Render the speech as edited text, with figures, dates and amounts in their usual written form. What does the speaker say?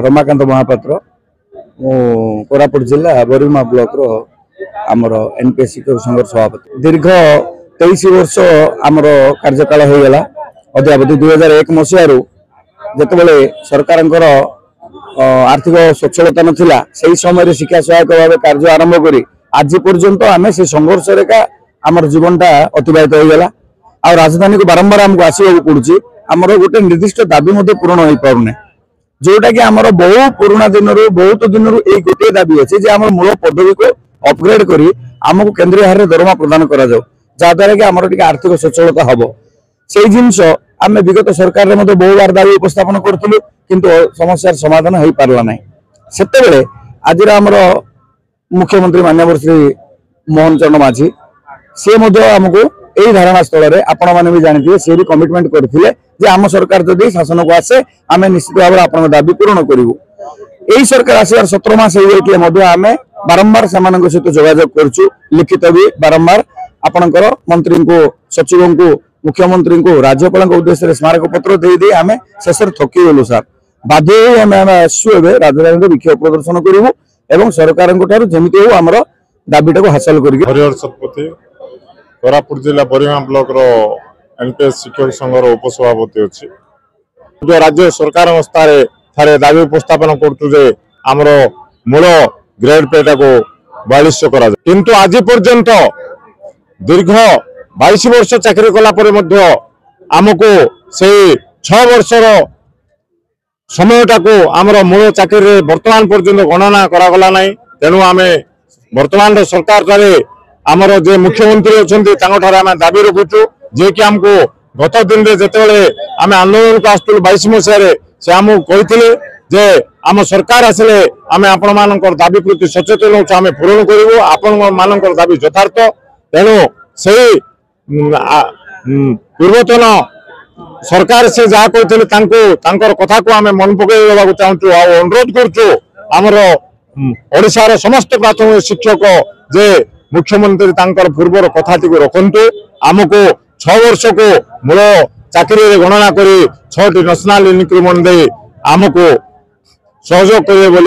रमाकांत महापात्र कोरापुट जिला बोरीमा ब्लॉक रो आमर एनपीएस शिक्षक संघ सभापति दीर्घ 23 वर्ष आमर कार्यकाल हो गला अद्यावधि 2001 मसीह जिते सरकार आर्थिक स्वच्छलता नाला से समय शिक्षा सहायक भाव कार्य आरंभ कर आज पर्यंत आम से संघर्ष रेखा आमर जीवनटा अतिबाहित हो गला आ राजधानी को बारंबार आमको आसवाक पड़ुछि आमर गोटे निर्दिष्ट दाबी पूरण हो पारना जोटा कि आमर बहु पुराना दिन बहुत दिन गोटे दाबी अच्छे जे आमर मूल पदवी को अपग्रेड करी आमको केंद्रीय हार दरमा प्रदान करा जाओ जहाद्वारा कि आमर टिके आर्थिक सचलता हम से जिनस आम विगत सरकार बहु बार दाबी उपस्थापन करूँ किंतु समस्या समाधान हो पारला ना से आज आमर मुख्यमंत्री माननीय श्री मोहन चरण माझी सी आमको यही धारणा स्थल में आपण मैंने भी जानते सी भी कमिटमेंट करते आम सरकार जदि शासन को आसे आम निश्चित भाव आप दाबी पूरण करूँ यही सरकार आसबार 17 मास हो आम बारंबार से सहित जोगाजोग करुँ लिखित भी बारंबार आपणकर मंत्री को सचिव को मुख्यमंत्री को राज्यपाल उद्देश्य स्मारक पत्र दे आम शेष थकी गलु सार बाध्य आम आसु राजधानी विक्षोभ प्रदर्शन करूँ एवं सरकार जमी हो आम दाबीटा को हासिल कर कोरापुट जिला बोरीमा ब्लॉक रो एनपीएस शिक्षक संघ उपसभापति अच्छी जो राज्य सरकार थारे दाबी उपस्थापन कर मूल ग्रेड पेटा को 4200 करा किंतु आज पर्यंत दीर्घ 22 वर्ष चाकरी कला आमको से 6 वर्षर समयटा को आमर मूल चाकरी वर्तमान पर्यंत गणना करागला ना तेणु आम वर्तमान सरकार आमर जे मुख्यमंत्री अच्छा आम दाबी रखुचु जे कि आमको गत दिन में जिते आम आंदोलन को आसलु 22 मसीह से आमको कहते जे आम सरकार आसिले आम आपण मानकर दाबी प्रति सचेतन होचु आम पूरण करूँ आपण मानकर दाबी यथार्थ तेणु से पूर्वतन सरकार से जहाँ कहते कथा को आम मन पकड़ चाहूँ अनुरोध करुचु आमर ओडिशार समस्त प्राथमिक शिक्षक जे मुख्यमंत्री तांकर पूर्वर कथाटी को रखंतु आमको 6 वर्ष को मूल चाकरी गणना करी 6टी नेशनल इंक्रीमेंट दे आमको सहयोग करेंगे।